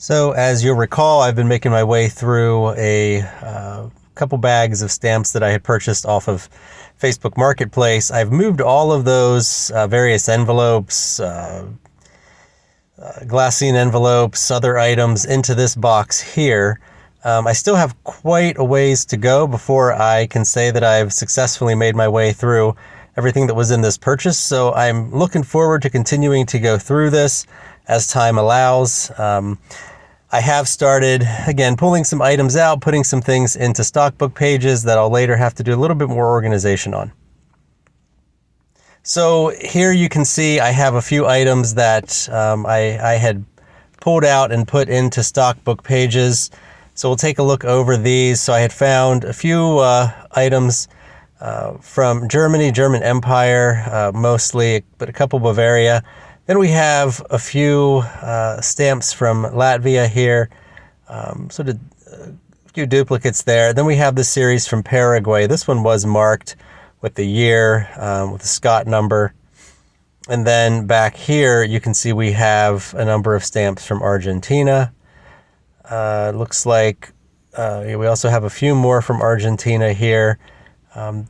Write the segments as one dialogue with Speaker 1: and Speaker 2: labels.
Speaker 1: So as you'll recall, I've been making my way through a couple bags of stamps that I had purchased off of Facebook Marketplace. I've moved all of those various envelopes, glassine envelopes, other items into this box here. I still have quite a ways to go before I can say that I've successfully made my way through everything that was in this purchase. So I'm looking forward to continuing to go through this as time allows. I have started, again, pulling some items out, putting some things into stockbook pages that I'll later have to do a little bit more organization on. So here you can see I have a few items that I had pulled out and put into stockbook pages. So we'll take a look over these. So I had found a few items from Germany, German Empire, mostly, but a couple Bavaria. Then we have a few stamps from Latvia here, sort of a few duplicates there. Then we have the series from Paraguay. This one was marked with the year, with the Scott number. And then back here, you can see we have a number of stamps from Argentina. It looks like we also have a few more from Argentina here.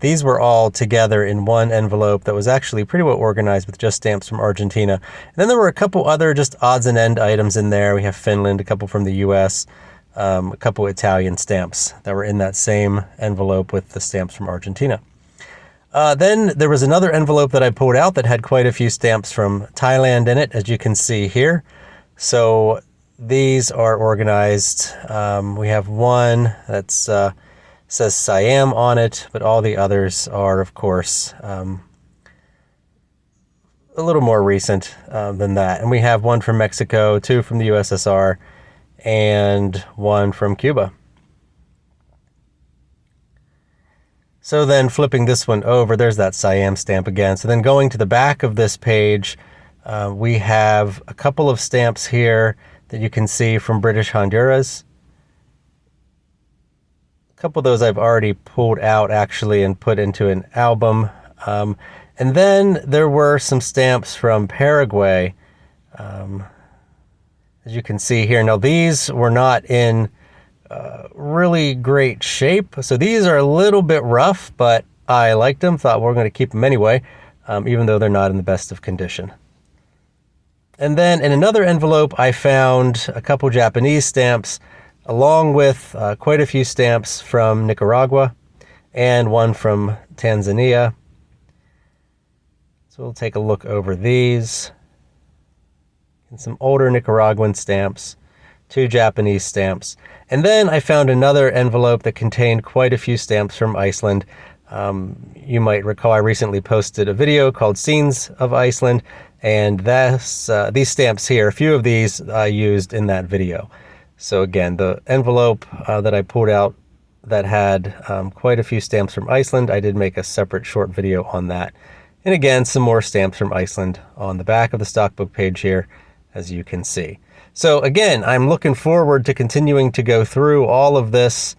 Speaker 1: These were all together in one envelope that was actually pretty well organized with just stamps from Argentina. And then there were a couple other just odds and end items in there. We have Finland, a couple from the US, a couple Italian stamps that were in that same envelope with the stamps from Argentina. Then there was another envelope that I pulled out that had quite a few stamps from Thailand in it, as you can see here. So these are organized. We have one that's says Siam on it, but all the others are, of course, a little more recent than that. And we have one from Mexico, two from the USSR, and one from Cuba. So then flipping this one over, there's that Siam stamp again. So then going to the back of this page, we have a couple of stamps here that you can see from British Honduras. A couple of those I've already pulled out actually and put into an album. And then there were some stamps from Paraguay, as you can see here. Now these were not in really great shape. So these are a little bit rough, but I liked them, thought we're going to keep them anyway, even though they're not in the best of condition. And then in another envelope, I found a couple Japanese stamps, along with quite a few stamps from Nicaragua and one from Tanzania. So we'll take a look over these. And some older Nicaraguan stamps, two Japanese stamps. And then I found another envelope that contained quite a few stamps from Iceland. You might recall I recently posted a video called Scenes of Iceland, and these stamps here, a few of these I used in that video. So again, the envelope that I pulled out that had quite a few stamps from Iceland, I did make a separate short video on that. And again, some more stamps from Iceland on the back of the stockbook page here, as you can see. So again, I'm looking forward to continuing to go through all of this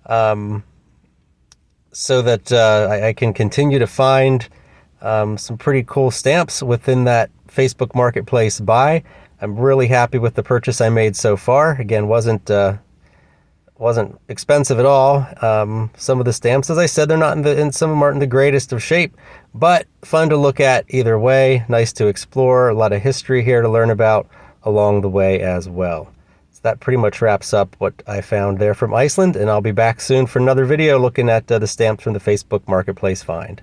Speaker 1: so that I can continue to find some pretty cool stamps within that Facebook Marketplace buy. I'm really happy with the purchase I made so far. Again, wasn't expensive at all. Some of the stamps, as I said, they're not some of them aren't in the greatest of shape, but fun to look at either way. Nice to explore. A lot of history here to learn about along the way as well. So that pretty much wraps up what I found there from Iceland, and I'll be back soon for another video looking at the stamps from the Facebook Marketplace find.